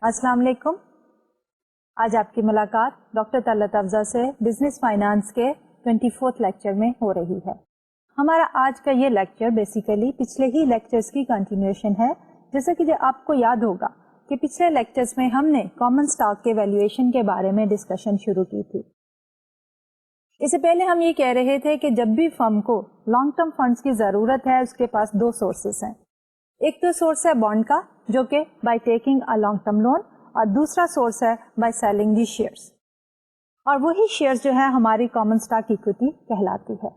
السلام علیکم. آج آپ کی ملاقات ڈاکٹر طلعت افضل سے بزنس فائنانس کے 24 لیکچر میں ہو رہی ہے. ہمارا آج کا یہ لیکچر بیسیکلی پچھلے ہی لیکچرز کی کنٹینیوشن ہے. جیسا کہ آپ کو یاد ہوگا کہ پچھلے لیکچرز میں ہم نے کامن اسٹاک کے ویلیویشن کے بارے میں ڈسکشن شروع کی تھی. اس سے پہلے ہم یہ کہہ رہے تھے کہ جب بھی فرم کو لانگ ٹرم فنڈز کی ضرورت ہے اس کے پاس دو سورسز ہیں. ایک تو سورس ہے بانڈ کا جو کہ by taking a long term loan, اور دوسرا سورس ہے بائی سیلنگ دی شیئرس. اور وہی شیئرس جو ہے ہماری کامن اسٹاک اکویٹی کہلاتی ہے.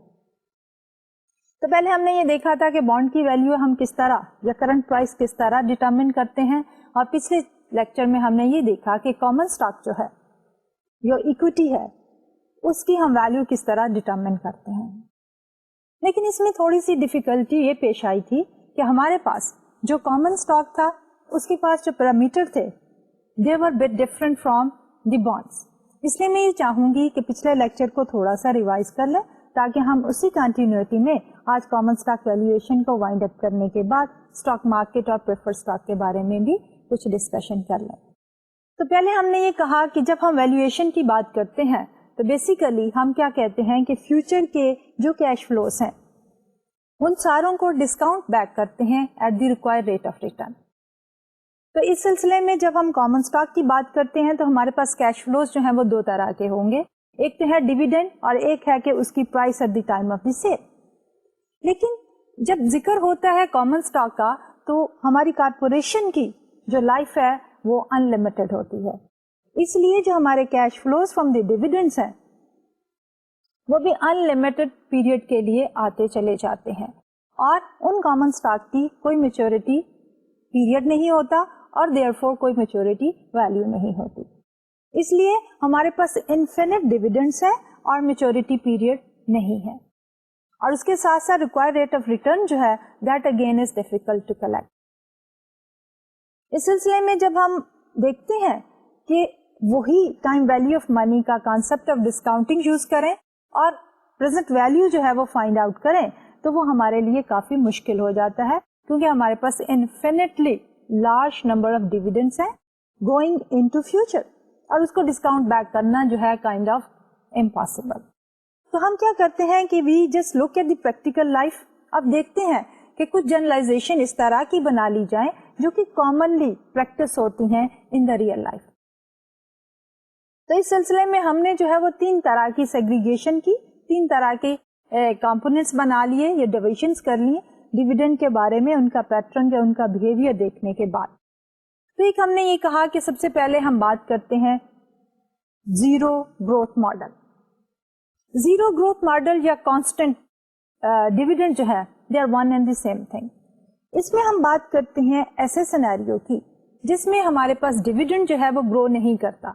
تو پہلے ہم نے یہ دیکھا تھا کہ بانڈ کی ویلیو ہم کس طرح یا کرنٹ پرائس کس طرح ڈٹرمن کرتے ہیں، اور پچھلے لیکچر میں ہم نے یہ دیکھا کہ کامن اسٹاک جو ہے جو اکویٹی ہے اس کی ہم ویلیو کس طرح ڈٹرمن کرتے ہیں. لیکن اس میں تھوڑی سی ڈیفیکلٹی یہ پیش آئی تھی کہ ہمارے پاس جو کامن اسٹاک تھا اس کے پاس جو پیرامیٹر تھے they were bit different from the bonds. اس لیے میں یہ چاہوں گی کہ پچھلے لیکچر کو تھوڑا سا ریوائز کر لیں تاکہ ہم اسی کنٹینیوٹی میں آج کامن اسٹاک ویلیویشن کو وائنڈ اپ کرنے کے بعد اسٹاک مارکیٹ اور پریفر اسٹاک کے بارے میں بھی کچھ ڈسکشن کر لیں. تو پہلے ہم نے یہ کہا کہ جب ہم ویلیویشن کی بات کرتے ہیں تو بیسیکلی ہم کیا کہتے ہیں کہ فیوچر کے جو کیش فلوز ہیں ان ساروں کو ڈسکاؤنٹ بیک کرتے ہیں at the required rate of return. تو اس سلسلے میں جب ہم کامن اسٹاک کی بات کرتے ہیں تو ہمارے پاس کیش فلوز جو ہیں وہ دو طرح کے ہوں گے. ایک تو ہے ڈیویڈینڈ اور ایک ہے کہ اس کی price at the time of the sale. لیکن جب ذکر ہوتا ہے کامن اسٹاک کا تو ہماری کارپوریشن کی جو لائف ہے وہ ان لمیٹڈ ہوتی ہے. اس لیے جو ہمارے cash flows from the dividends ہیں وہ بھی ان لمیٹڈ پیریڈ کے لیے آتے چلے جاتے ہیں، اور ان کامن اسٹاک کی کوئی میچورٹی پیریڈ نہیں ہوتا اور دیئر فور کوئی میچورٹی ویلیو نہیں ہوتی. اس لیے ہمارے پاس انفینٹ ڈیویڈینڈس ہے اور میچورٹی پیریڈ نہیں ہے. اور اس کے ساتھ ساتھ ریکوائرڈ ریٹ آف ریٹرن جو ہے that again is difficult to collect. اس سلسلے میں جب ہم دیکھتے ہیں کہ وہی ٹائم ویلیو آف منی کا کانسیپٹ آف ڈسکاؤنٹنگ یوز کریں اور پریزنٹ ویلیو جو ہے وہ فائنڈ آؤٹ کریں تو وہ ہمارے لیے کافی مشکل ہو جاتا ہے، کیونکہ ہمارے پاس infinitely large number of dividends ہیں گوئنگ انٹو فیوچر، اور اس کو ڈسکاؤنٹ بیک کرنا جو ہے کائنڈ آف امپاسبل. تو ہم کیا کرتے ہیں کہ we just look at the practical life. اب دیکھتے ہیں کہ کچھ جنرلائزیشن اس طرح کی بنا لی جائیں جو کہ کامنلی پریکٹس ہوتی ہیں ان دا ریئل لائف. تو اس سلسلے میں ہم نے جو ہے وہ تین طرح کی سیگریگیشن کی، تین طرح کے کمپوننٹس بنا لیے یا ڈویژنس کر لیے ڈیویڈینڈ کے بارے میں، ان کا پیٹرن یا ان کا بہیویئر دیکھنے کے بعد. تو ایک ہم نے یہ کہا کہ سب سے پہلے ہم بات کرتے ہیں zero growth model. Zero growth model یا کانسٹنٹ ڈیویڈینڈ جو ہے they are one and the same thing. اس میں ہم بات کرتے ہیں ایسے سینیریو کی جس میں ہمارے پاس ڈیویڈینڈ جو ہے وہ گرو نہیں کرتا.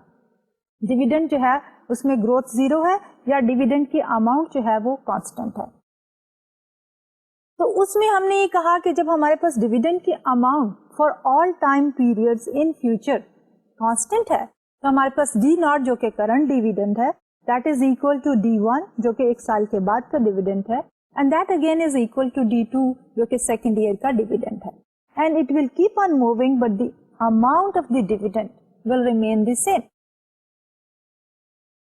ڈیویڈینڈ جو ہے اس میں گروتھ زیرو ہے یا ڈیویڈینڈ کی اماؤنٹ جو ہے وہ کانسٹنٹ ہے. تو اس میں ہم نے یہ کہا کہ جب ہمارے پاس ڈیویڈینڈ کی amount for all time periods in future constant ہے تو ہمارے پاس ڈی ناٹ جو کہ کرنٹ ڈیویڈینڈ ہے that is equal to D one جو کہ ایک سال کے بعد کا ڈیویڈینڈ ہے، and that again is equal to D two جو کہ سیکنڈ ایئر کا ڈیویڈینڈ ہے. And it will keep on moving but the amount of the dividend will remain the same.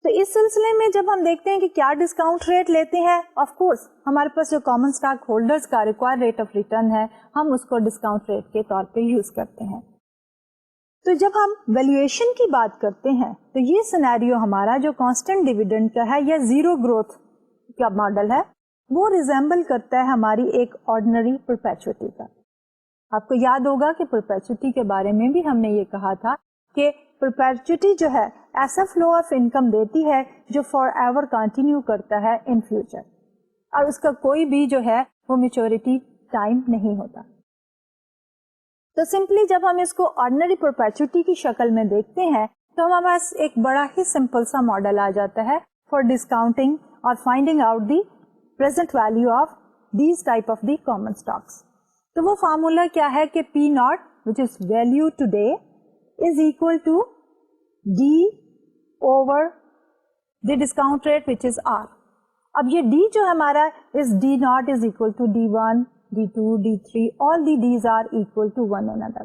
تو اس سلسلے میں جب ہم دیکھتے ہیں کہ کیا ڈسکاؤنٹ ریٹ لیتے ہیں، آف کورس ہمارے پاس جو کامن اسٹاک ہولڈرز کا ریکوائرڈ ریٹ آف ریٹرن ہے ہم اس کو ڈسکاؤنٹ ریٹ کے طور پہ یوز کرتے ہیں. تو جب ہم ویلیویشن کی بات کرتے ہیں تو یہ سینیریو ہمارا جو کانسٹنٹ ڈیویڈینڈ کا ہے یا زیرو گروتھ کا ماڈل ہے وہ ریزمبل کرتا ہے ہماری ایک آرڈنری پرپیچوٹی کا. آپ کو یاد ہوگا کہ پرپیچوٹی کے بارے میں بھی ہم نے یہ کہا تھا کہ پرپیچوٹی جو ہے ایسا فلو آف انکم دیتی ہے جو فار ایور کنٹینیو کرتا ہے ان فیوچر، اور اس کا کوئی بھی جو ہے وہ میچورٹی ٹائم نہیں ہوتا. تو سمپلی جب ہم اس کو آرڈنری پرپیچوٹی کی شکل میں دیکھتے ہیں تو ہمارے پاس ایک بڑا ہی سمپل سا ماڈل آ جاتا ہے فار ڈسکاؤنٹنگ اور finding out the present value of these type of the common stocks. تو وہ فارمولا کیا ہے کہ P not which is value today is equal to D over the discount rate which is R. اب یہ D جو ہمارا is D naught is equal to D1, D2, D3, all the D's are equal to one another.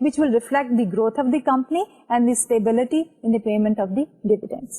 which will reflect the growth of the company and the stability in the payment of the dividends.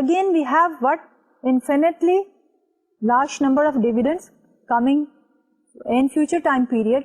again we have what infinitely large number of dividends coming in future time period,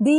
the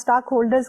stock holders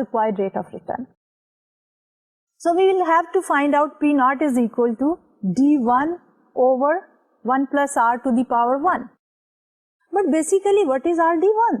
required rate of return. So we will have to find out P naught is equal to D1 over 1 plus R to the power 1. But basically what is RD1?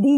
D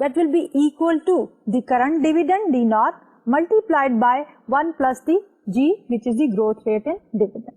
that will be equal to the current dividend D naught multiplied by 1 plus the G which is the growth rate in dividend.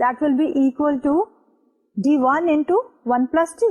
that will be equal to D1 into 1 plus G.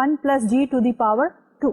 1 plus G to the power 2.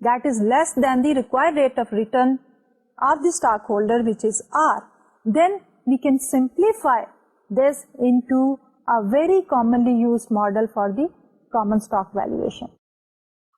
that is less than the required rate of return of the stockholder which is R, then we can simplify this into a very commonly used model for the common stock valuation.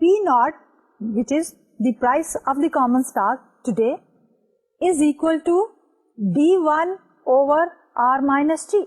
P naught which is the price of the common stock today is equal to D1 over R minus G.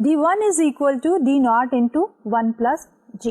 D1 is equal to D naught into 1 plus G.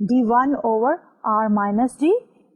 D1 over R minus G,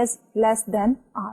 is less than R.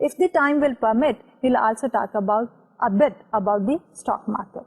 if the time will permit, we'll also talk about a bit about the stock market.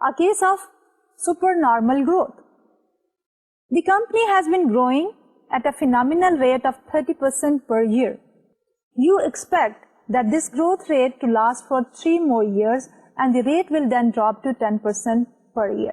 a case of supernormal growth. The company has been growing at a phenomenal rate of 30% per year. You expect that this growth rate to last for 3 more years and the rate will then drop to 10% per year.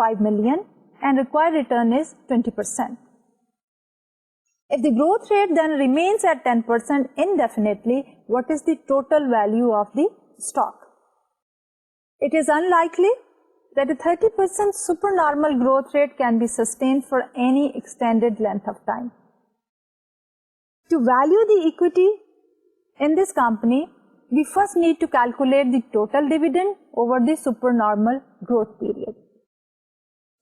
5 million and required return is 20%. If the growth rate then remains at 10% indefinitely, what is the total value of the stock? It is unlikely that a 30% supernormal growth rate can be sustained for any extended length of time. To value the equity in this company, we first need to calculate the total dividend over the supernormal growth period.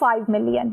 5 million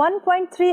1.3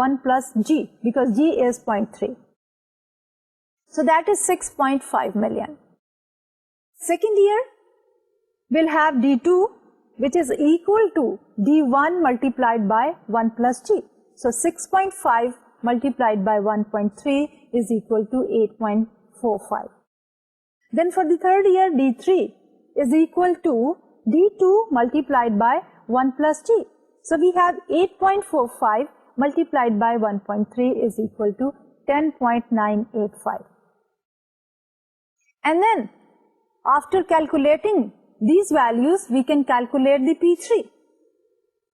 1 plus G because G is 0.3. So that is 6.5 million. Second year will have D2 which is equal to D1 multiplied by 1 plus G. So 6.5 multiplied by 1.3 is equal to 8.45. Then for the third year, D3 is equal to D2 multiplied by 1 plus G. So we have 8.45 multiplied by 1.3 is equal to 10.985. And then after calculating these values, we can calculate the P3.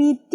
PT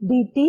DT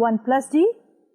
1 plus G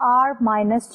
R minus G.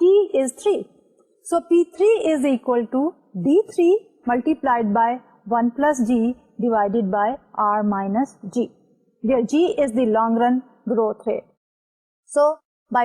T is 3. So P3 is equal to D3 multiplied by 1 plus G divided by R minus G, where G is the long run growth rate. So by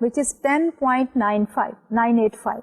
which is 10.985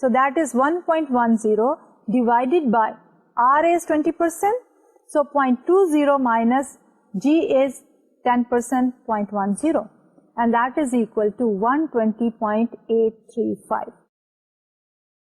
so that is 1.10 divided by r is 20%, so 0.20 minus g is 10%, 0.10, and that is equal to 120.835.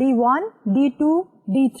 D1, D2, D3,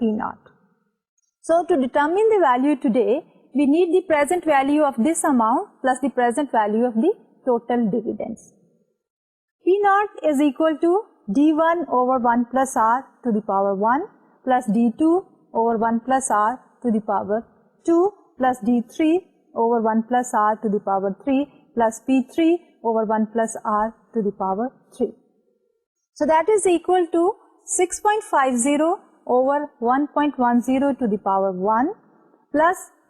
P0. So to determine the value today, we need the present value of this amount plus the present value of the total dividends. P0 is equal to D1 over 1 plus R to the power 1 plus D2 over 1 plus R to the power 2 plus D3 over 1 plus R to the power 3 plus P3 over 1 plus R to the power 3. So that is equal to 6.50 over 1.10 to the power 1 plus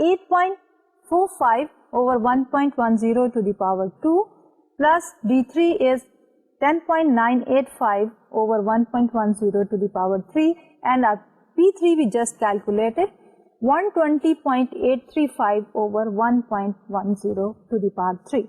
8.45 over 1.10 to the power 2 plus D3 is 10.985 over 1.10 to the power 3, and our P3 we just calculated 120.835 over 1.10 to the power 3.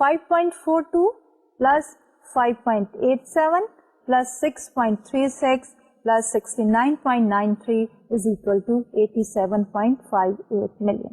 5.42 plus 5.87 plus 6.36 plus 69.93 is equal to 87.58 million.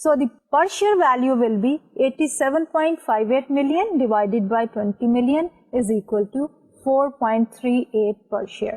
So the per share value will be 87.58 million divided by 20 million is equal to 4.38 per share.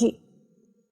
G.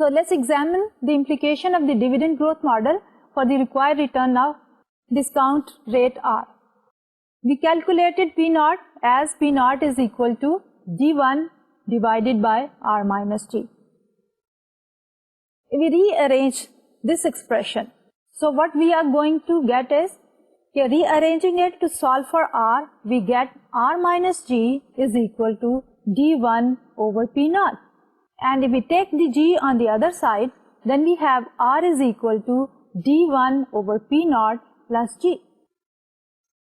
So let's examine the implication of the dividend growth model for the required return of discount rate R. We calculated P naught as P naught is equal to D1 divided by R minus G. We rearrange this expression. So what we are going to get is, rearranging it to solve for R, we get R minus G is equal to D1 over P naught. And if we take the G on the other side, then we have R is equal to D1 over P naught plus G.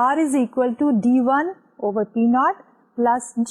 R is equal to D1 over P naught plus G.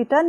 return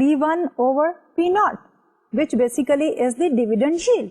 D1 over P naught, which basically is the dividend yield.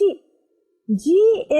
G? G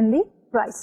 in the price.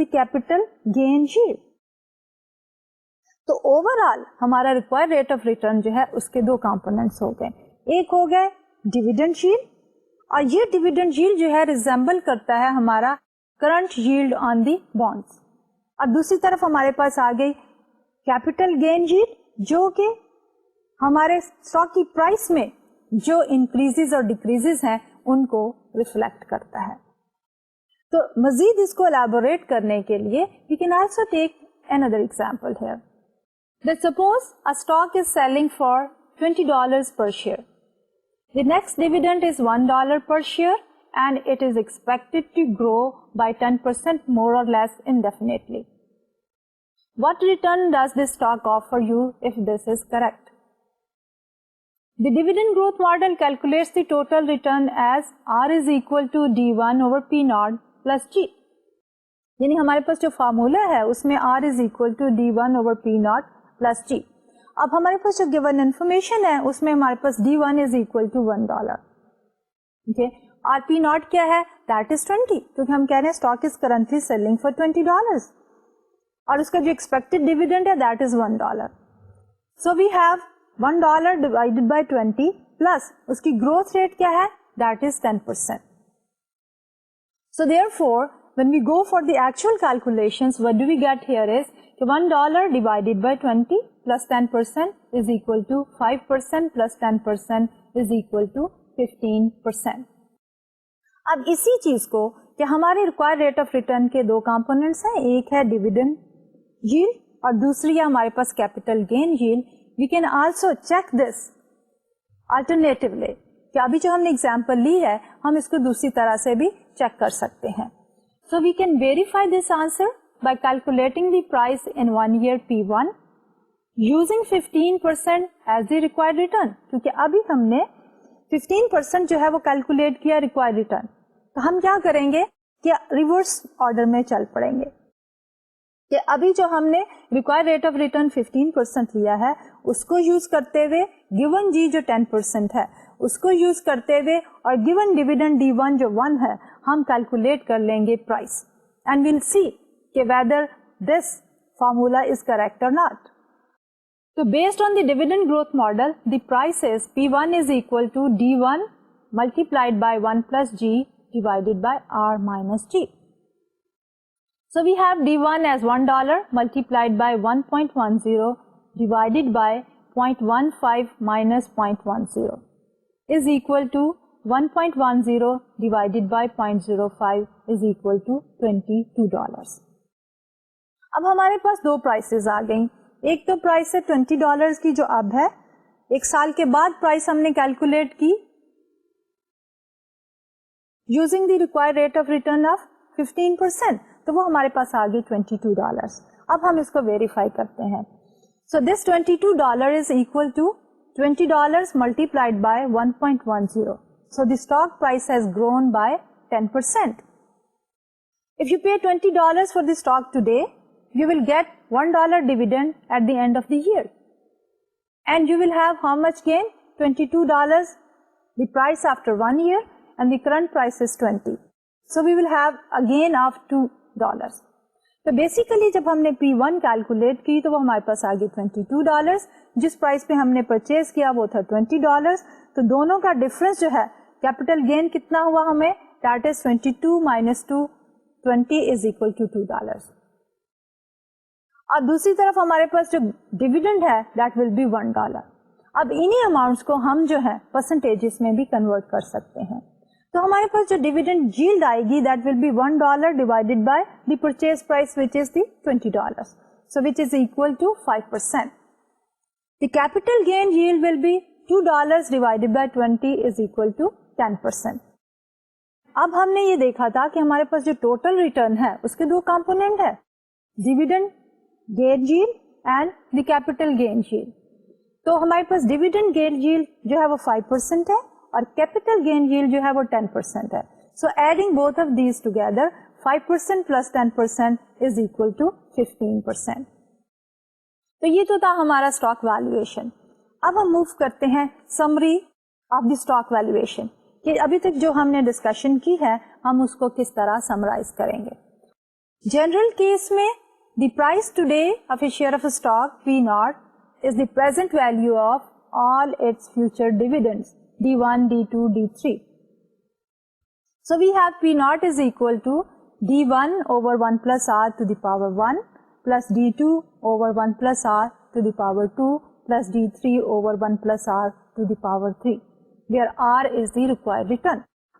the capital gain yield. تو over all ہمارا required rate of return جو ہے اس کے دو components ہو گئے. ایک ہو گئے dividend yield, اور یہ ڈیویڈنڈ ییلڈ جو ہے ریزمبل کرتا ہے ہمارا current yield on the bonds. اور دوسری طرف ہمارے پاس آ گئی کیپیٹل گین ییلڈ, جو کہ ہمارے اسٹاک کی پرائس میں جو انکریزز اور ڈیکریزز ہیں ان کو ریفلیکٹ کرتا ہے. تو مزید اس کو الیبوریٹ کرنے کے لیے we can also take another example here. Let's suppose a stock is selling for $20 per share. The next dividend is $1 per share and it is expected to grow by 10% more or less indefinitely. What return does this stock offer you if this is correct? The dividend growth model calculates the total return as R is equal to D1 over P naught plus G. یعنی ہمارے پاس جو formula ہے اس میں R is equal to D1 over P naught plus G. اب ہمارے پاس جو given information ہے اس میں ہمارے پاس D1 is equal to $1. Okay. اور P naught کیا ہے؟ That is 20. کیونکہ ہم کہہ رہے ہیں stock is currently selling for $20. اور اس کا جو expected dividend ہے that is $1. So we have $1 divided by 20 plus اس کی growth rate کیا ہے؟ That is 10%. So therefore, when we go for the actual calculations, what do we get here is $1 divided by 20 plus 10% is equal to 5% plus 10% is equal to 15%. اب اسی چیز کو کہ ہمارے required rate of return کے دو components ہیں, ایک ہے ڈیویڈنڈ ییلڈ اور دوسری ہے ہمارے پاس capital gain yield. We can also check this alternatively کہ ابھی جو ہم نے ایگزامپل لی ہے ہم اس کو دوسری طرح سے بھی چیک کر سکتے ہیں. So we can verify this answer by calculating the price in 1 year P1 using 15% as the required return. کیونکہ ابھی ہم نے 15% جو ہے وہ کیلکولیٹ کیا ریکوائرڈ ریٹرن. تو ہم کیا کریں گے کہ ریورس آرڈر میں چل پڑیں گے کہ ابھی جو ہم نے ریکوائرڈ ریٹ آف ریٹرن 15% لیا ہے اس کو یوز کرتے ہوئے گیون جی جو 10% ہے اس کو یوز کرتے ہوئے اور گیون ڈیویڈنڈ D1 جو 1 ہے ہم کیلکولیٹ کر لیں گے پرائس اینڈ ویل سی کہ whether this formula is correct اور ناٹ. تو based on the dividend growth model the price is P1 is equal to D1 multiplied by 1 plus G divided by R minus G. So we have D1 as $1 multiplied by 1.10 divided by 0.15 minus 0.10 is equal to 1.10 divided by 0.05 is equal to $22. اب ہمارے پاس دو prices آ گئیں. ایک تو price ہے $20 کی جو اب ہے, ایک سال کے بعد پرائس ہم نے کیلکولیٹ کی using the required rate of return of 15%, تو وہ ہمارے پاس آ گئی $22. اب ہم اس کو ویریفائی کرتے ہیں. So this $22 is equal to $20 multiplied by 1.10. So the stock price has grown by 10%. If you pay $20 for the stock today, you will get $1 dividend at the end of the year. And you will have how much gain? $22, the price after 1 year, and the current price is 20. So we will have a gain of $2. تو basically جب ہم نے P1 calculate کی تو وہ ہمارے پاس آگے $22, جس پرائس پہ ہم نے پرچیز کیا وہ تھا $20. تو دونوں کا ڈفرنس جو ہے کیپٹل گین کتنا ہوا ہمیں, that is 22 minus 2, 20 is equal to $2. اور دوسری طرف ہمارے پاس جو ڈیویڈنڈ ہے دیٹ ول بی $1. اب انہی اماؤنٹس کو ہم جو ہے پرسنٹیجز میں بھی کنورٹ کر سکتے ہیں. تو ہمارے پاس جو ڈیویڈنڈ ییلڈ آئے گی that will be $1 divided by the purchase price which is the $20, so which is equal to 5%. The capital gain yield will be $2 divided by 20 is equal to 10%. اب ہم نے یہ دیکھا تھا کہ ہمارے پاس جو ٹوٹل ریٹرن ہے اس کے دو کمپونیٹ ہے, dividend gain yield and the capital gain yield. تو ہمارے پاس ڈیویڈنڈ گین ییلڈ جو ہے وہ 5% ہے اور کیپیٹل گین ییلڈ جو ہے وہ 10% ہے. So adding both of these together 5% plus 10% is equal to 15%. تو یہ تو تھا ہمارا اسٹاک ویلویشن. اب ہم موو کرتے ہیں summary of the stock valuation کہ ابھی تک جو ہم نے ڈسکشن کی ہے ہم اس کو کس طرح سمرائز کریں گے. جنرل کیس میں the price today of a share of a stock P naught is the present value of all its future dividends D1, D2, D3. So we have P naught is equal to D1 over 1 plus R to the power 1 plus D2 over 1 plus R to the power 2 plus D3 over 1 plus R to the power 3, where R is the required return.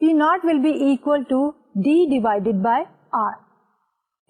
P naught will be equal to D divided by R.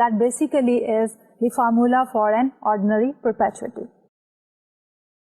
that basically is the formula for an ordinary perpetuity.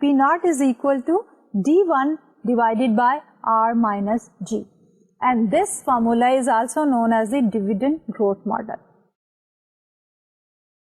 P naught is equal to D1 divided by R minus G, and this formula is also known as the dividend growth model.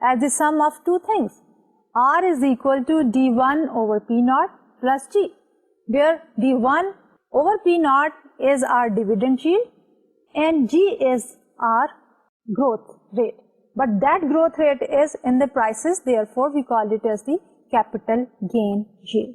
as the sum of two things. R is equal to D1 over P naught plus G, where D1 over P naught is our dividend yield and G is our growth rate. But that growth rate is in the prices, therefore we call it as the capital gain yield.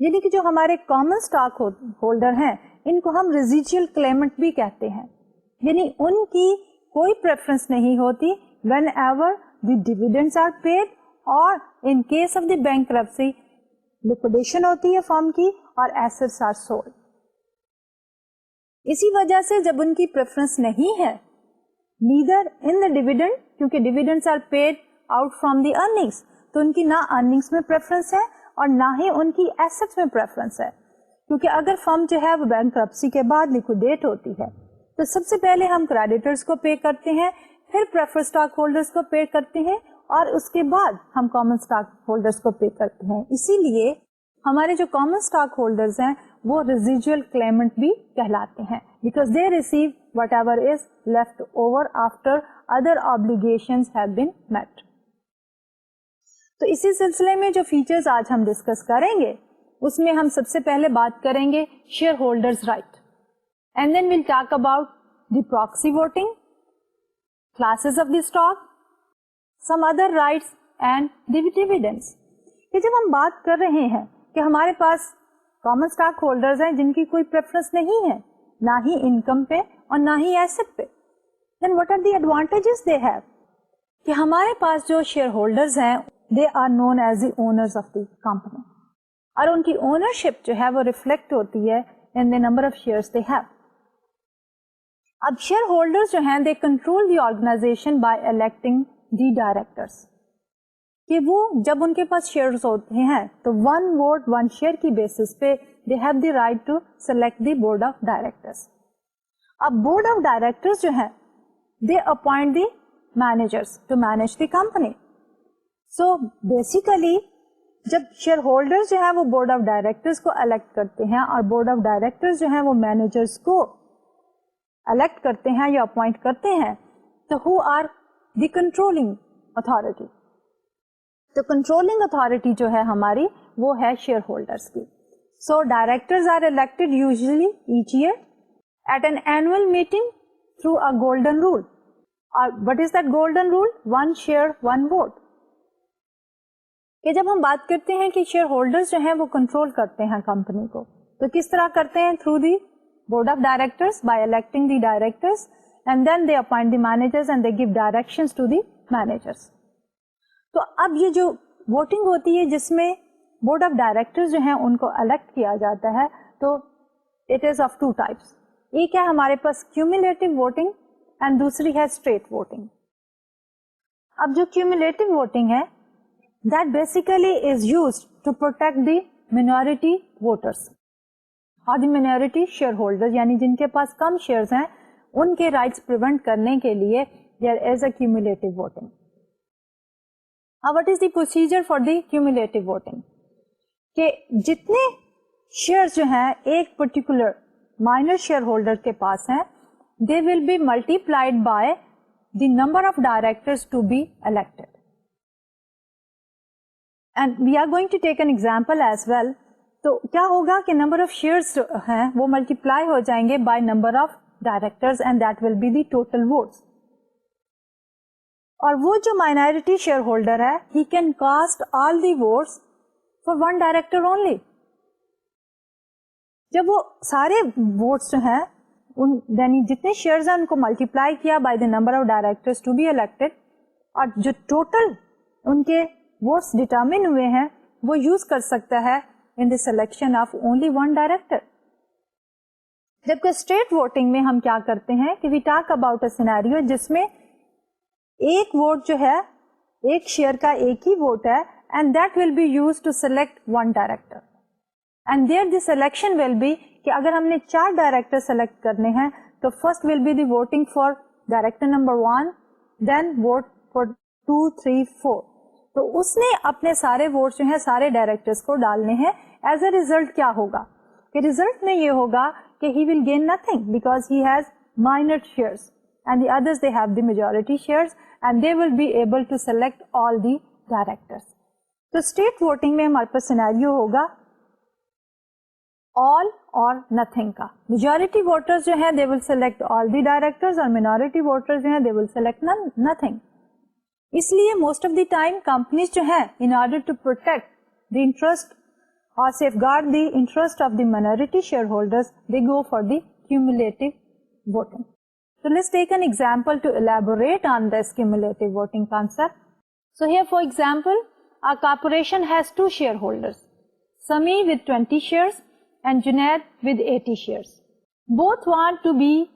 یعنی کہ جو ہمارے common stock holder ہیں ان کو ہم residual Clement بھی کہتے ہیں. یعنی ان کی کوئی پریفرنس نہیں ہوتی whenever the dividends are paid اور in case of the bankruptcy liquidation ہوتی ہے فرم کی اور ایسٹس آر سولڈ. اسی وجہ سے جب ان کی پریفرنس نہیں ہے نیدر ان دا ڈیویڈنڈ, کیونکہ dividends are paid out from the earnings, تو ان کی نہ ارننگس میں پریفرنس ہے اور نہ ہی ان کی ایسٹس میں پریفرنس ہے. کیونکہ اگر فرم جو ہے وہ بینکرپسی کے بعد لیکوڈیٹ ہوتی ہے تو سب سے پہلے ہم کریڈیٹرز کو پے کرتے ہیں, پھر پریفرڈ اسٹاک ہولڈرز کو پے کرتے ہیں اور اس کے بعد ہم کامن اسٹاک ہولڈرز کو پے کرتے ہیں. اسی لیے ہمارے جو کامن اسٹاک ہولڈرز ہیں وہ ریزیڈیول کلیمنٹ بھی کہلاتے ہیں, because they receive what ever is left over after other obligations have been met. تو اسی سلسلے میں جو فیچرز آج ہم ڈسکس کریں گے اس میں ہم سب سے پہلے بات کریں گے shareholders right, and then we'll talk about the proxy voting, classes of the stock, some other rights and the dividends. کہ جب ہم بات کر رہے ہیں کہ ہمارے پاس کامن اسٹاک ہولڈرز ہیں جن کی کوئی پریفرنس نہیں ہے نہ ہی انکم پہ اور نہ ہی ایسٹ پہ, then what are the advantages they have, کہ ہمارے پاس جو شیئر ہولڈرز ہیں they are known as the owners of the company, اور ان کی اونرشپ جو ہے وہ ریفلیکٹ ہوتی ہے in the number of shares they have. اب شیئر ہولڈرز جو ہیں they control the organization by electing the directors, کہ وہ جب ان کے پاس شیئرز ہوتے ہیں تو 1 ووٹ 1 شیئر کی بیسس پہ they have the right to select the board of directors. اب بورڈ آف ڈائریکٹرز جو ہیں they appoint the managers to manage the company. So basically جب شیئر ہولڈر جو ہے وہ بورڈ آف ڈائریکٹرز کو الیکٹ کرتے ہیں اور بورڈ آف ڈائریکٹرز جو ہیں وہ مینیجرز کو الیکٹ کرتے ہیں یا اپوائنٹ کرتے ہیں, تو who are the controlling authority. تو کنٹرولنگ اتھارٹی جو ہے ہماری وہ ہے شیئر ہولڈرز کی. So directors are elected usually each year at an annual meeting through a golden rule. اور what is that golden rule? 1 share 1 vote. کہ جب ہم بات کرتے ہیں کہ شیئر ہولڈرز جو ہیں وہ کنٹرول کرتے ہیں کمپنی کو, تو کس طرح کرتے ہیں؟ Through the board of directors by electing the directors and then they appoint the managers and they give directions to the managers. تو اب یہ جو ووٹنگ ہوتی ہے جس میں بورڈ آف ڈائریکٹرز جو ہیں ان کو الیکٹ کیا جاتا ہے, تو اٹ از آف 2 ٹائپس. ایک ہے ہمارے پاس کیومولیٹو ووٹنگ اینڈ دوسری ہے اسٹریٹ ووٹنگ. اب جو کیومولیٹو ووٹنگ ہے that basically is used to protect the minority voters اور the minority shareholders, یعنی جن کے پاس کم شیئرز ہیں ان کے رائٹس پریونٹ کرنے کے لیے there is a cumulative voting. What is the procedure for the cumulative voting? کہ جتنے شیئرز جو ہیں ایک پرٹیکولر مائنر شیئر ہولڈر کے پاس ہیں they will be multiplied by the number of directors to be elected. And we are going to take an example as well. تو کیا ہوگا کہ نمبر آف شیئرس ہیں وہ ملٹیپلائی ہو جائیں گے by number of directors and that will be the total votes. اور وہ جو مائنورٹی شیئر ہولڈر ہے ہی can cast all the votes for 1 director only. جب وہ سارے ووٹس جو ہیں یعنی جتنے شیئرز ہیں ان کو ملٹیپلائی کیا by the number of directors to be elected, اور جو ٹوٹل ان کے ووٹس ڈیٹرمن ہوئے ہیں وہ یوز کر سکتا ہے in the selection of only 1 director. جبکہ اسٹریٹ ووٹنگ میں ہم کیا کرتے ہیں کہ we talk about a scenario جس میں ایک ووٹ جو ہے ایک شیئر کا ایک ہی ووٹ ہے and that will be use to select 1 director, and there the selection will be کہ اگر ہم نے 4 ڈائریکٹر سلیکٹ کرنے ہیں تو first will be the voting for director number 1, then vote for 2, 3, 4. تو اس نے اپنے سارے ووٹ جو ہیں سارے ڈائریکٹرز کو ڈالنے ہیں. ایز اے ریزلٹ کیا ہوگا کہ ریزلٹ میں یہ ہوگا کہ he will gain nothing because he has minor shares and the others they have the majority shares and they will be able to select all the directors. تو state voting میں ہمارے پاس سینیریو ہوگا آل اور nothing کا. Majority voters جو ہیں they will select all the directors اور minority voters جو ہیں دے ول سلیکٹ نتھنگ. اس لیے most of the time companies جو ہیں in order to protect the interest or safeguard the interest of the minority shareholders, they go for the cumulative voting. So let's take an example to elaborate on this cumulative voting concept. So here, for example, our corporation has two shareholders, Sami with 20 shares and Junaid with 80 shares. Both want to be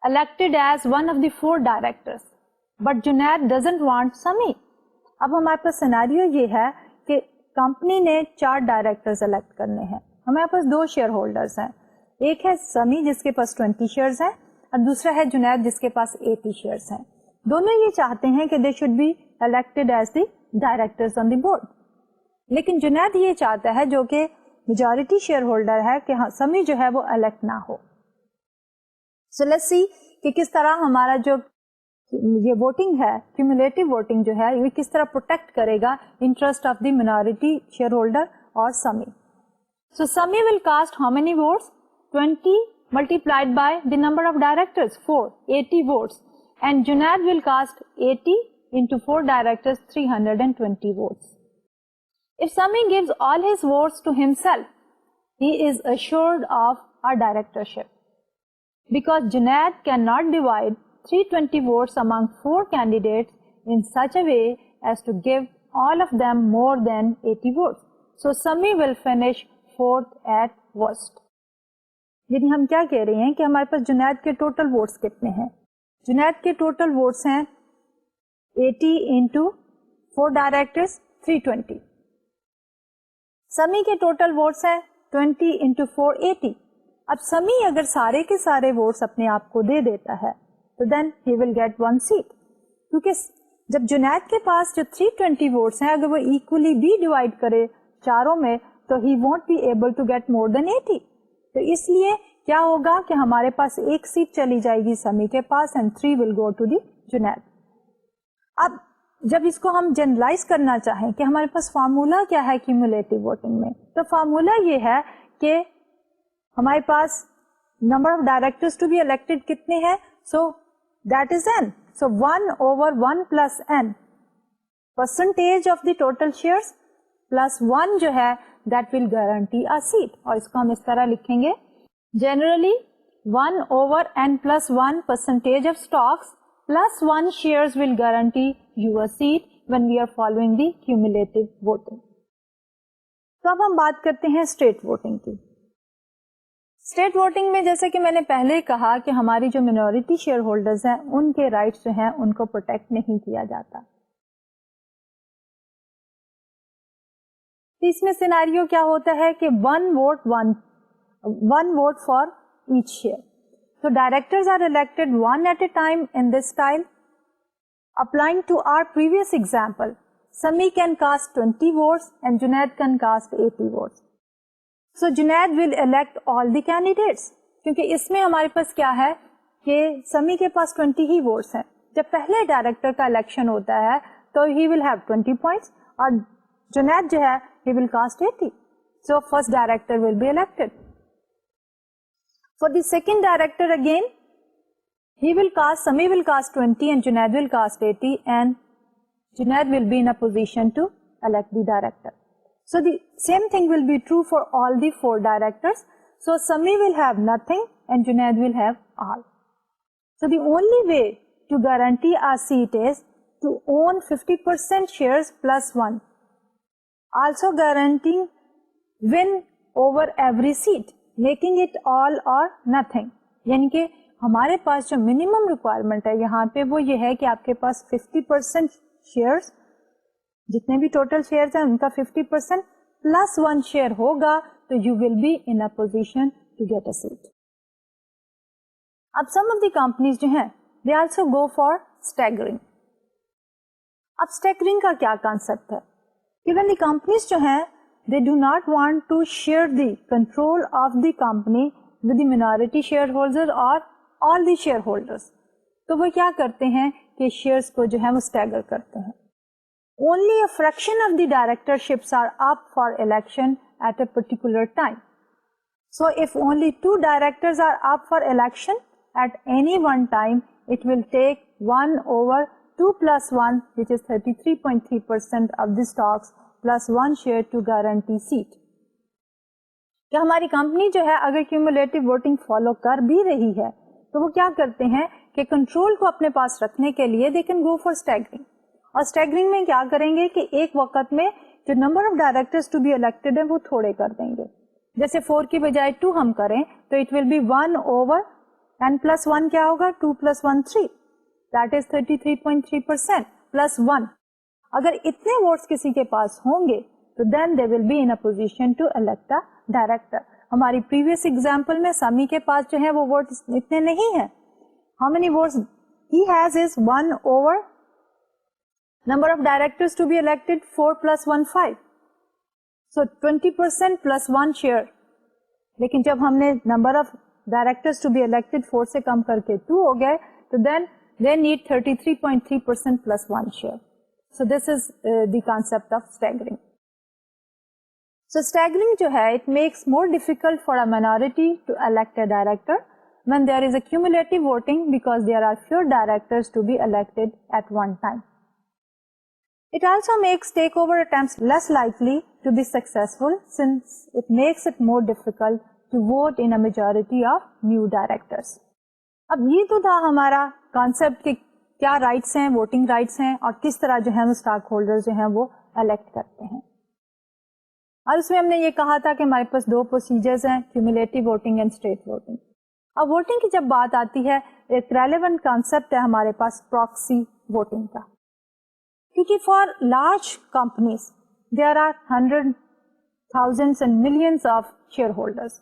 elected as one of the 4 directors, but Junaid doesn't want Sami. اب ہمارے پاس scenario یہ ہے کہ company نے 4 directors elect کرنے ہیں. ہمارے پاس 2 شیئر ہولڈرز ہیں, ایک ہے سمی جس کے پاس 20 شیئرز ہیں اور دوسرا ہے جنید جس کے پاس 80 شیئرز ہیں. دونوں یہ چاہتے ہیں کہ they should be elected as the directors on the board, لیکن جنید یہ چاہتا ہے جو کہ میجورٹی شیئر ہولڈر ہے کہ ہاں سمی جو ہے وہ الیکٹ نہ ہو. سو لیٹس سی کہ کس طرح ہمارا جو یہ ووٹنگ ہے, کیومولیٹو ووٹنگ جو ہے, یہ کس طرح پروٹیکٹ کرے گا interest of the minority share holder اور Sami. So Sami will cast how many votes, 20 multiplied by the number of directors, 4, 80 votes, and Junaid will cast 80 into 4 directors, 320 votes. If Sami gives all his votes to himself, he is assured of a directorship, because Junaid cannot divide 320 votes among 4 candidates in such a way as to give all of them more than 80 votes. So Sami will finish 4th at worst. یعنی ہم کیا کہہ رہے ہیں کہ ہمارے پاس جنید کے total votes کتنے ہیں. جنید کے ٹوٹل ووٹس ہیں 80 انٹو 4 ڈائریکٹرز 320. سمی کے ٹوٹل ووٹس ہیں 20 انٹو 4 80. اب سمی اگر سارے کے سارے ووٹس اپنے آپ کو دے دیتا ہے تو دین ہی ول گیٹ 1 سیٹ, کیونکہ جب جنید کے پاس جو 320 ووٹس ہیں اگر وہ ایکولی بھی ڈیوائڈ کرے چاروں میں تو he won't be able to get more than 80. تو اس لیے کیا ہوگا کہ ہمارے پاس 1 سیٹ چلی جائے گی سمی کے پاس and 3 will go to the Junaid. اب جب اس کو ہم جنرلائز کرنا چاہیں کہ ہمارے پاس فارمولا کیا ہے کیومولیٹو ووٹنگ میں, تو فارمولا یہ ہے کہ ہمارے پاس number of directors to be elected کتنے ہیں, so that is n. So 1/1 plus n percentage of the total shares plus 1 جو ہے that will guarantee a seat. اور اس کو ہم اس طرح لکھیں گے, generally 1/n+1 percentage of stocks plus 1 shares will guarantee you a seat when we are following the cumulative voting. تو اب ہم بات کرتے ہیں اسٹیٹ ووٹنگ کی. اسٹیٹ ووٹنگ میں جیسے کہ میں نے پہلے کہا کہ ہماری جو مینورٹی شیئر ہولڈرز ہیں ان کے رائٹس جو ہیں ان کو پروٹیکٹ نہیں کیا جاتا. اس میں سیناریو کیا ہوتا ہے کہ 1 vote for each share. So directors are elected 1 at a time in this style. Applying to our previous example, Sami can cast 20 votes and Junaid can cast 80 votes. So Junaid will elect all the candidates. کیونکہ اس میں ہمارے پاس کیا ہے کہ سمی کے پاس 20 ہی votes ہیں. جب پہلے ڈائریکٹر کا الیکشن ہوتا ہے تو he will have 20 points اور جنید جو ہے he will cast 80. So first director will be elected. For the second director again, Sami will cast 20 and Junaid will cast 80 and Junaid will be in a position to elect the director. So the same thing will be true for all the 4 directors. So Sami will have nothing and Junaid will have all. So the only way to guarantee a seat is to own 50% shares plus 1. Also guaranteeing win over every seat, making it all or nothing. یعنی کہ ہمارے پاس جو minimum requirement ہے یہاں پہ وہ یہ ہے کہ آپ کے پاس 50% شیئرز, جتنے بھی ٹوٹل شیئرز ہیں ان کا 50% پلس 1 شیئر ہوگا تو you will be in a position to get a seat. اب سم آف دی کمپنیز جو ہیں دے آلسو گو فار اسٹیگرنگ. اب اسٹیگرنگ کا کیا کانسیپٹ ہے کہ when the companies جو ہیں they do not want to share the control of the company with the minority shareholders or all the shareholders, تو وہ کیا کرتے ہیں کہ شیئرز کو جو ہے وہ اسٹیگر کرتے ہیں. Only a fraction of the directorships are up for election at a particular time. So if only 2 directors are up for election at any one time, it will take 1/2 plus 1, which is 33.3% of the stocks plus 1 share to guarantee seat. کہ ہماری company جو ہے اگر cumulative voting follow کر بھی رہی ہے تو وہ کیا کرتے ہیں کہ کنٹرول کو اپنے پاس رکھنے کے لیے دے کین گو فار اسٹیگرنگ. اور اسٹیگرنگ میں کیا کریں گے کہ ایک وقت میں جو number of directors to be elected ہیں وہ تھوڑے کر دیں گے. جیسے 4 کی بجائے 2 ہم کریں تو it will be 1 over n plus 1 کیا ہوگا 2 پلس 1 3 دیٹ از 33.3% پلس 1. اگر اتنے ووٹس کسی کے پاس ہوں گے تو then they will be in a position to elect a director. ہماری پریویس ایگزامپل میں سمی کے پاس جو ہے وہ ووٹ اتنے نہیں ہیں. How many votes he has is 1 over number of directors to be elected 4 plus 1 5. So 20% plus 1 share. لیکن جب ہم نے number of directors to be elected 4 سے کم کر کے 2 ہو گئے تو then they need 33.3% plus 1 share. So this is the concept of staggering. So staggering جو ہے it makes more difficult for a minority to elect a director when there is a cumulative voting because there are fewer directors to be elected at one time. It also makes takeover attempts less likely to be successful since it makes it more difficult to vote in a majority of new directors. اب یہ تو تھا ہمارا concept کہ کیا rights ہیں voting rights ہیں اور کس طرح جو ہے اسٹاک ہولڈر جو ہیں وہ الیکٹ کرتے ہیں. اور اس میں ہم نے یہ کہا تھا کہ ہمارے پاس 2 پروسیجرز ہیں cumulative voting and straight voting. اب ووٹنگ کی جب بات آتی ہے ایک ریلیونٹ کانسیپٹ ہے ہمارے پاس پراکسی ووٹنگ کا. کیونکہ for large companies there are 100,000 and millions of share holders.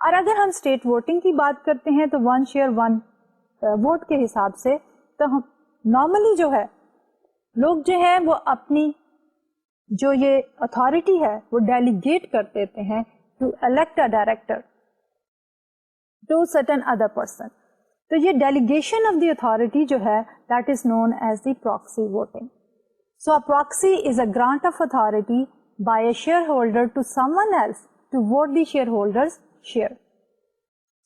اور اگر ہم اسٹیٹ ووٹنگ کی بات کرتے ہیں تو 1 شیئر 1 ووٹ کے حساب سے تو نارملی جو ہے لوگ جو ہے وہ اپنی جو یہ اتھارٹی ہے وہ ڈیلیگیٹ کر دیتے ہیں to elect a director to certain other person. تو یہ ڈیلیگیشن آف دی اتھارٹی جو ہے that is known as the proxy voting. So a proxy is a grant of authority by a share holder to someone else to vote the share holders share.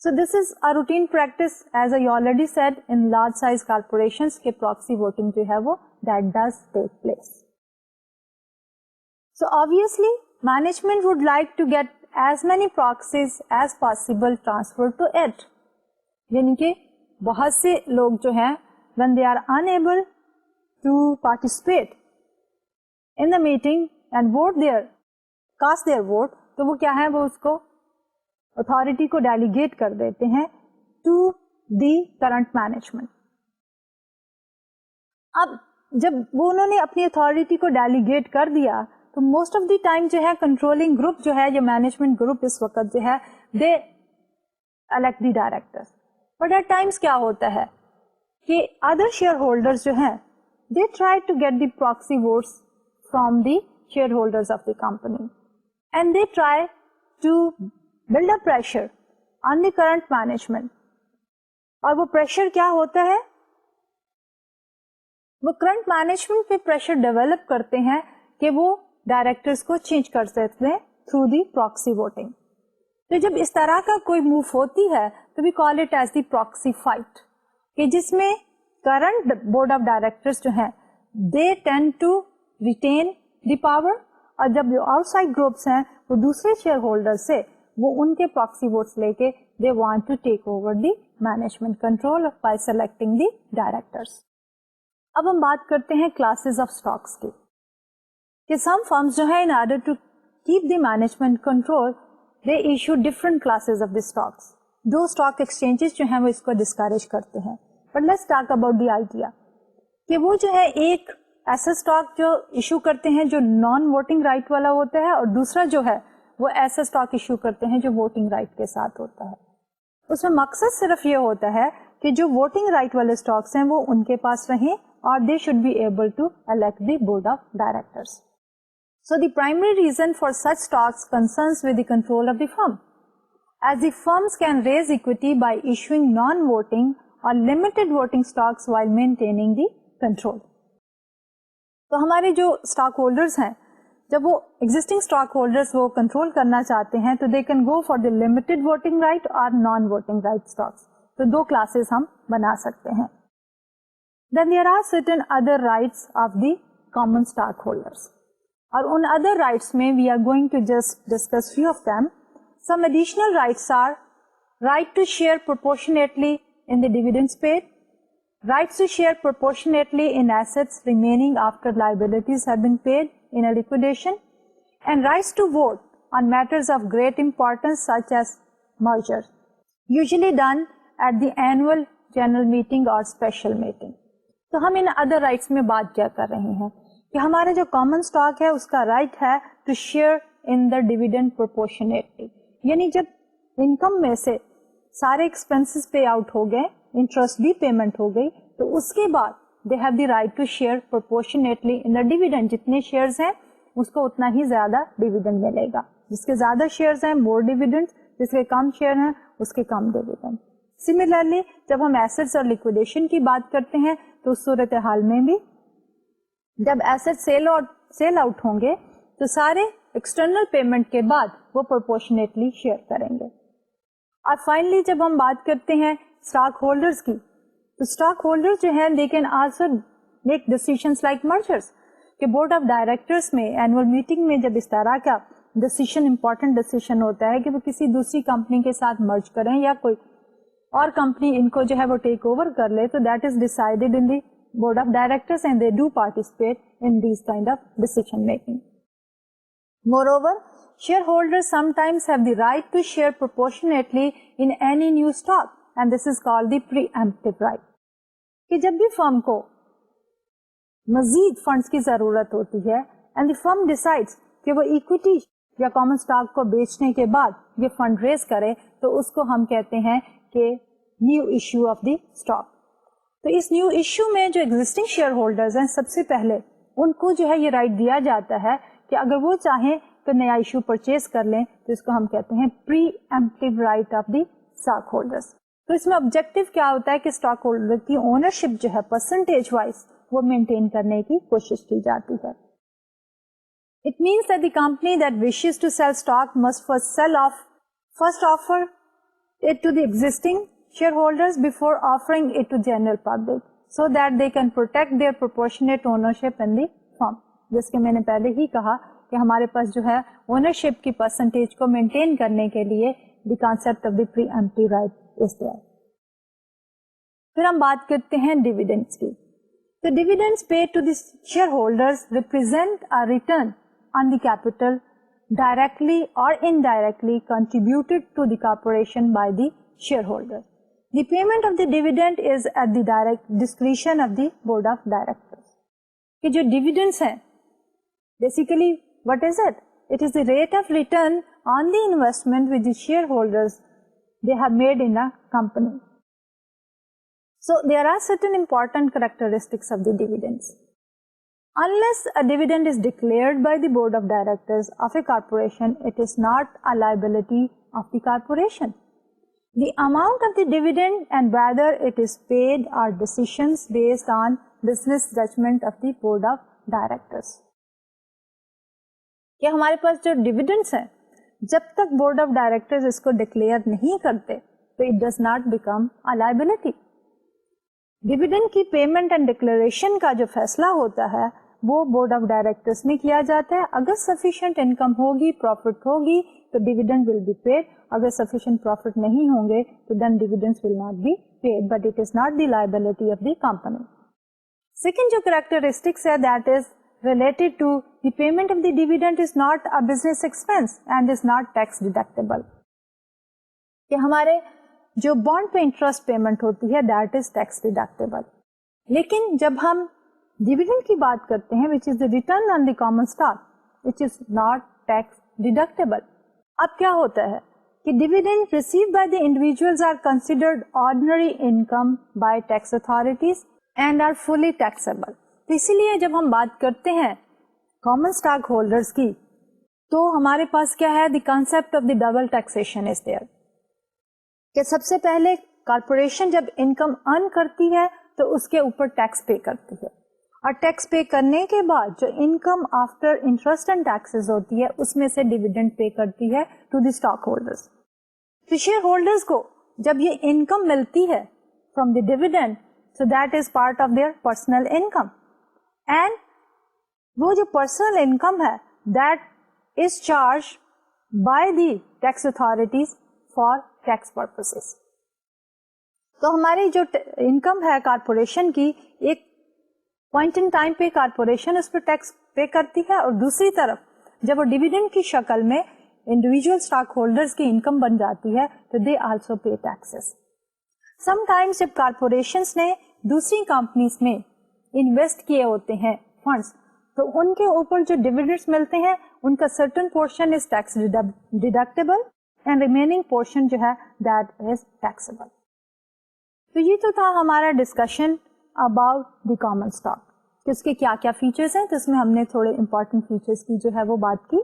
So this is a routine practice as I already said in large size corporations کے proxy voting جو ہے وہ that does take place. So obviously management would like to get as many proxies as possible transferred to it. یعنی کہ بہت سے لوگ جو ہیں when they are unable to participate in the meeting and vote cast their vote تو وہ کیا ہے وہ اس کو اتھارٹی کو ڈیلیگیٹ کر دیتے ہیں to the current management. اب جب وہ انہوں نے اپنی اتھارٹی کو ڈیلیگیٹ کر دیا تو موسٹ آف دی ٹائم جو ہے کنٹرولنگ گروپ جو ہے یا مینجمنٹ گروپ اس وقت جو ہے they elect the director. But at times کیا ہوتا ہے کہ ادر شیئر ہولڈرز جو ہیں they try to get the proxy votes from the share holders of the company and they try to build up pressure on the current management. اور وہ pressure کیا ہوتا ہے وہ کرنٹ مینجمنٹ پہ pressure develop کرتے ہیں کہ وہ ڈائریکٹرز کو چینج کر سکتے ہیں تھرو دی پراکسی ووٹنگ. تو جب اس طرح کا کوئی موو ہوتی ہے تو we call it as the proxy fight کہ جس میں کرنٹ بورڈ آف ڈائریکٹرز جو ہیں they tend to retain the power اور جب جو آؤٹ سائڈ گروپس ہیں وہ دوسرے شیئر ہولڈر سے وہ ان کے پراکسی ووٹس لے کے they want to take over the management control by selecting the directors. اب ہم بات کرتے ہیں کلاسز آف اسٹاکس کی کہ سم فرمز جو ہے in order to keep the management control they issue different classes of the stocks. 2 stock exchanges جو ہیں وہ اس کو ڈسکریج کرتے ہیں. But let's talk about the idea کہ وہ جو ہے ایک ایسا اسٹاک جو ایشو کرتے ہیں جو نان ووٹنگ رائٹ والا ہوتا ہے اور دوسرا جو ہے وہ ایسا اسٹاک ایشو کرتے ہیں جو ووٹنگ رائٹ کے ساتھ ہوتا ہے. اس میں مقصد صرف یہ ہوتا ہے کہ جو ووٹنگ رائٹ والے اسٹاکس ہیں وہ ان کے پاس رہیں اور they should be able to elect the board of directors. So the primary reason for such stocks concerns with the control of the firm, as the firms can raise equity by issuing non-voting or limited voting stocks while maintaining the control. تو ہمارے جو stock holders ہیں جب وہ existing stock holders وہ control کرنا چاہتے ہیں تو they can go for the limited voting right اور نان ووٹنگ رائٹ اسٹاکس. تو 2 کلاسز ہم بنا سکتے ہیں. Then there are certain other rights of the common stockholders. اور ان ادر رائٹس میں we are going to just discuss few of them Some additional rights are right to share proportionately in the dividends paid, rights to share proportionately in assets remaining after liabilities have been paid in a liquidation, and rights to vote on matters of great importance such as mergers, usually done at the annual general meeting or special meeting. تو ہم ان other rights میں بات کیا کر رہے ہیں کہ ہمارا جو کامن اسٹاک ہے اس کا رائٹ ہے to share in the dividend proportionately, یعنی جب انکم میں سے سارے ایکسپینسز پے آؤٹ ہو گئے، انٹرسٹ بھی پیمنٹ ہو گئی، تو اس کے بعد they have the right to share proportionately in the dividend. جتنے شیئرز ہیں اس کو اتنا ہی زیادہ ڈیویڈنڈ ملے گا. جس کے زیادہ شیئرز ہیں مور ڈیویڈنڈ، جس کے کم شیئر ہیں اس کے کم ڈیویڈنڈ. سملرلی جب ہم ایسٹس اور لیکویڈیشن کی بات کرتے ہیں تو اس صورتحال میں بھی جب ایسٹ سیل آؤٹ ہوں گے تو سارے ایکسٹرنل پیمنٹ کے بعد وہ پروپورشنیٹلی شیئر کریں گے. اور فائنلی جب ہم بات کرتے ہیں اسٹاک ہولڈرز کی، تو اسٹاک ہولڈر جو ہیں they can also make decisions like mergers, کہ بورڈ آف ڈائریکٹرز میں اینوئل میٹنگ میں جب اس طرح کا ڈیسیژن امپورٹنٹ ڈیسیژن ہوتا ہے کہ وہ کسی دوسری کمپنی کے ساتھ مرج کریں یا کوئی اور کمپنی ان کو جو ہے وہ ٹیک اوور کر لے، تو that is decided in the board of directors and they do participate in these kind of decision making. Moreover, shareholders sometimes have the right to share proportionately in any new stock, and this is called the preemptive right. کہ جب بھی فرم کو مزید funds کی ضرورت ہوتی ہے and the firm decides کہ وہ ایکویٹی یا کامن اسٹاک کو بیچنے کے بعد یہ فنڈ ریز کرے، تو اس کو ہم کہتے ہیں کہ new issue of the stock. تو اس نیو ایشو میں جو ایگزسٹنگ شیئر ہولڈرز ہیں سب سے پہلے ان کو جو ہے یہ رائٹ دیا جاتا ہے کہ اگر وہ چاہیں تو نیا ایشو پرچیز کر لیں، تو اس کو ہم کہتے ہیں pre-emptive right of the stock holders. تو اس میں آبجیکٹو کیا ہوتا ہے کہ اسٹاک ہولڈر کی اونرشپ جو ہے پرسنٹیج وائز وہ مینٹین کرنے کی کوشش کی جاتی ہے. It means that the company that wishes to sell stock must first offer it to the existing shareholders before offering it to general public, so that they can protect their proportionate ownership in the firm. جس کے میں نے پہلے ہی کہا کہ ہمارے پاس جو ہے اونرشپ کی پرسنٹیج کو مینٹین کرنے کے لیے the concept of the preemptive right is there. پھر ہم بات کرتے ہیں ڈیویڈنڈس کی. تو dividends paid to the shareholders represent a return on the capital directly or indirectly contributed to the corporation by the shareholder. The payment of the dividend is at the direct discretion of the board of directors. کہ جو dividends ہیں basically what is it? It is the rate of return on the investment which the shareholders they have made in a company. So there are certain important characteristics of the dividends. Unless a dividend is declared by the board of directors of a corporation, it is not a liability of the corporation. The amount of the dividend and whether it is paid are decisions based on business judgment of the board of directors. کہ ہمارے پاس جو dividends ہیں جب تک board of directors اس کو declare نہیں کرتے تو it does not become a liability. Dividend کی پیمنٹ اینڈ ڈکلیریشن کا جو فیصلہ ہوتا ہے وہ بورڈ آف ڈائریکٹرز میں کیا جاتا ہے. اگر سفیشینٹ انکم ہوگی، پروفٹ ہوگی تو ڈیویڈنڈ ول بی پیڈ. اگر سفیشینٹ پروفٹ نہیں ہوں گے تو then dividends will not be paid, but it is not the liability of the company. Second جو کریکٹرسٹکس ہے that is related to the payment of the dividend is not a business expense and is not tax deductible. کہ ہمارے جو bond پہ interest payment ہوتی ہے that is tax deductible. لیکن جب ہم ڈیویڈنڈ کی بات کرتے ہیں which is the return on the common stock which is not tax deductible. اب کیا ہوتا ہے کہ dividend received by the individuals are considered ordinary income by tax authorities and are fully taxable. اسی لیے جب ہم بات کرتے ہیں کامن اسٹاک ہولڈرز کی تو ہمارے پاس کیا ہے the concept of the double taxation is there. کہ سب سے پہلے کارپوریشن جب انکم ارن کرتی ہے تو اس کے اوپر ٹیکس پے کرتی ہے، اور ٹیکس پے کرنے کے بعد جو income after interest and taxes ہوتی ہے اس میں سے ڈیویڈنڈ پے کرتی ہے ٹو دی اسٹاک ہولڈرز. تو شیئر ہولڈرز کو جب یہ انکم ملتی ہے from the dividend so that is part of their personal income. And وہ جو پرسنل انکم ہے that is charge by the tax authorities for tax purposes. تو ہماری جو انکم ہے کارپوریشن کی، ایک پوائنٹ ان ٹائم پہ کارپوریشن اس پہ ٹیکس پے کرتی ہے، اور دوسری طرف جب وہ ڈیویڈنڈ کی شکل میں انڈیویجول اسٹاک ہولڈرز کی انکم بن جاتی ہے تو they also pay taxes. Some times جب کارپوریشنس نے دوسری کمپنیز میں انویسٹ کیے ہوتے ہیں فنڈس، تو ان کے اوپر جو ڈیویڈنڈس ملتے ہیں ان کا certain portion is tax deductible and remaining portion جو ہے دیٹ از ٹیکسیبل. تو یہ تو تھا ہمارا discussion about the common stock کہ اس کے کیا کیا فیچرز ہیں. تو اس میں ہم نے تھوڑے امپورٹنٹ فیچرز کی جو ہے وہ بات کی.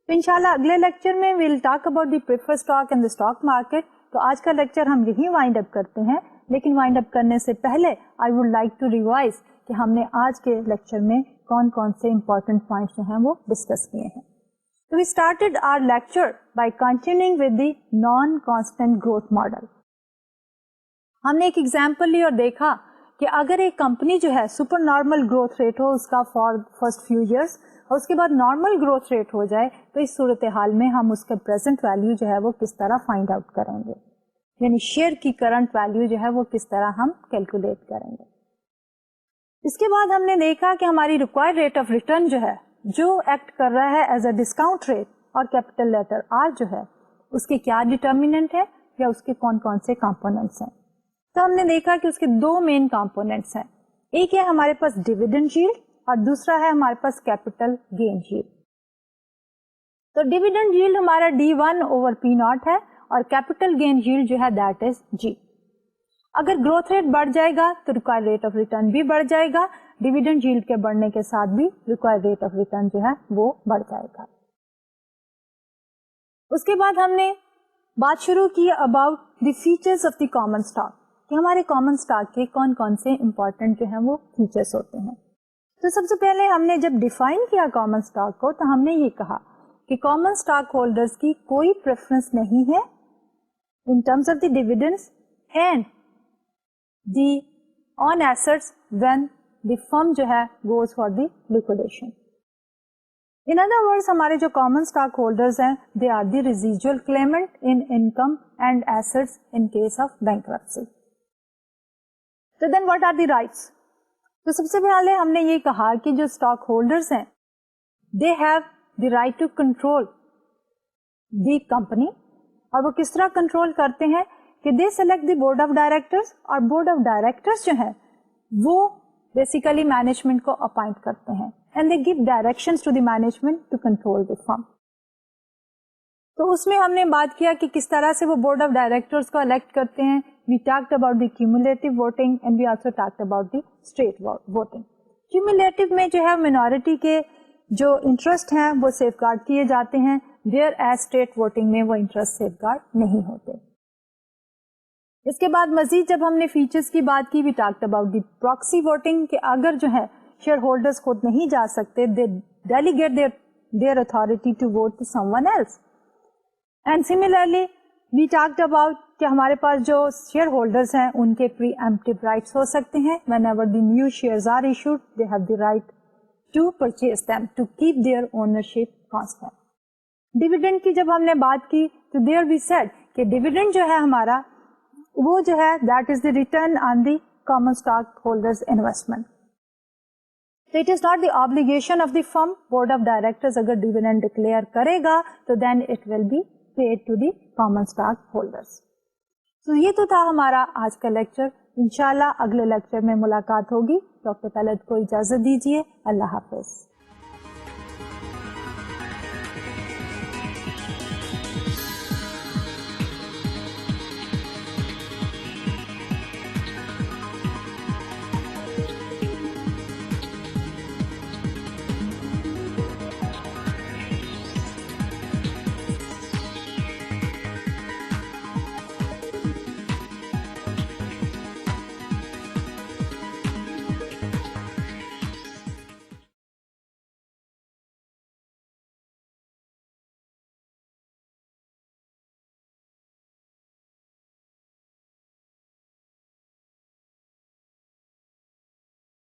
تو انشاءاللہ اگلے لیکچر میں well talk about the preferred stock and the stock market. تو آج کا لیکچر ہم یہی وائنڈ اپ کرتے ہیں، لیکن وائنڈ اپ کرنے سے پہلے I would like to revise کہ ہم نے آج کے لیکچر میں کون کون سے امپورٹنٹ پوائنٹس جو ہیں وہ ڈسکس کیے ہیں. تو we started our lecture by continuing with the non constant growth model. ہم نے ایک ایگزامپل لی اور دیکھا کہ اگر ایک کمپنی جو ہے سپر نارمل گروتھ ریٹ ہو اس کا فار فرسٹ فیو ایئرس، اور اس کے بعد نارمل گروتھ ریٹ ہو جائے، تو اس صورتحال میں ہم اس کا پریزنٹ ویلیو جو ہے وہ کس طرح فائنڈ آؤٹ کریں گے، یعنی شیئر کی کرنٹ ویلیو جو ہے وہ کس طرح ہم کیلکولیٹ کریں گے. اس کے بعد ہم نے دیکھا کہ ہماری ریکوائرڈ ریٹ آف ریٹرن جو ہے، جو ایکٹ کر رہا ہے ایز اے ڈسکاؤنٹ ریٹ اور کیپٹل لیٹر آر جو ہے، اس کے کیا ڈیٹرمیننٹ ہے یا اس کے کون کون سے کمپوننٹس ہیں. تو ہم نے دیکھا کہ اس کے دو مین کمپوننٹس ہیں، ایک ہے ہمارے پاس ڈیویڈنڈ ییلڈ اور دوسرا ہے ہمارے پاس کیپٹل گین ییلڈ. تو ڈیویڈنڈ ییلڈ ہمارا D1 اوور P0 ہے اور کیپٹل گین ییلڈ جو ہے دیٹ از G. اگر گروتھ ریٹ بڑھ جائے گا تو ریکوائرڈ ریٹ آف ریٹرن بھی بڑھ جائے گا، ڈیویڈنڈ ییلڈ کے بڑھنے کے ساتھ بھی ریکوائرڈ ریٹ آف ریٹرن جو ہے وہ بڑھ جائے گا. اس کے بعد ہم نے بات شروع کی about the features of the common stock کہ ہمارے کامن اسٹاک کے کون کون سے امپورٹنٹ جو ہیں وہ فیچرز ہوتے ہیں. تو سب سے پہلے ہم نے جب ڈیفائن کیا کامن اسٹاک کو تو ہم نے یہ کہا کہ کامن اسٹاک ہولڈرز کی کوئی پریفرنس نہیں ہے in terms of the dividends and the on assets when the firm جو ہے goes for the liquidation. In other words, ہمارے جو common stock holders ہیں they are the residual claimant in income and assets in case of bankruptcy. So then what are the rights? تو سب سے پہلے ہم نے یہ کہا کہ جو stock holders ہیں they have the right to control the company. اور وہ کس طرح کنٹرول کرتے ہیں کہ they select the board of directors اور board of directors جو ہے وہ بیسیکلی مینجمنٹ کو اپائنٹ کرتے ہیں and they give directions to the management to control the firm. تو اس میں ہم نے بات کیا کہ کس طرح سے وہ بورڈ آف ڈائریکٹرز کو الیکٹ کرتے ہیں. We talked about the cumulative voting and we also talked about the straight voting. Cumulative میں جو ہے minority کے جو انٹرسٹ ہیں وہ سیف گارڈ کیے جاتے ہیں، whereas straight voting میں وہ انٹرسٹ سیف گارڈ نہیں ہوتے. اس کے بعد مزید جب ہم نے فیچرز کی بات کی we talked about the proxy voting کہ اگر جو ہے شیئر ہولڈرز خود نہیں جا سکتے they delegate their authority to vote to someone else. And similarly we talked about کہ ہمارے پاس جو شیئر ہولڈرز ہیں ان کے preemptive rights ہو سکتے ہیں. whenever the new shares are issued they have the right to purchase them to keep their ownership constant. Dividend کی جب ہم نے بات کی تو there we said کہ ڈیویڈنڈ جو ہے ہمارا وہ جو ہے that is the return on the common stock holders investment. So it is not the obligation of the firm. Board of directors اگر ڈیویڈنڈ ڈکلیئر کرے گا تو then it will be paid to the common stock holders. So یہ تو تھا ہمارا آج کا lecture. انشاءاللہ اگلے لیکچر میں ملاقات ہوگی. ڈاکٹر طلعت کو اجازت دیجیے. اللہ حافظ.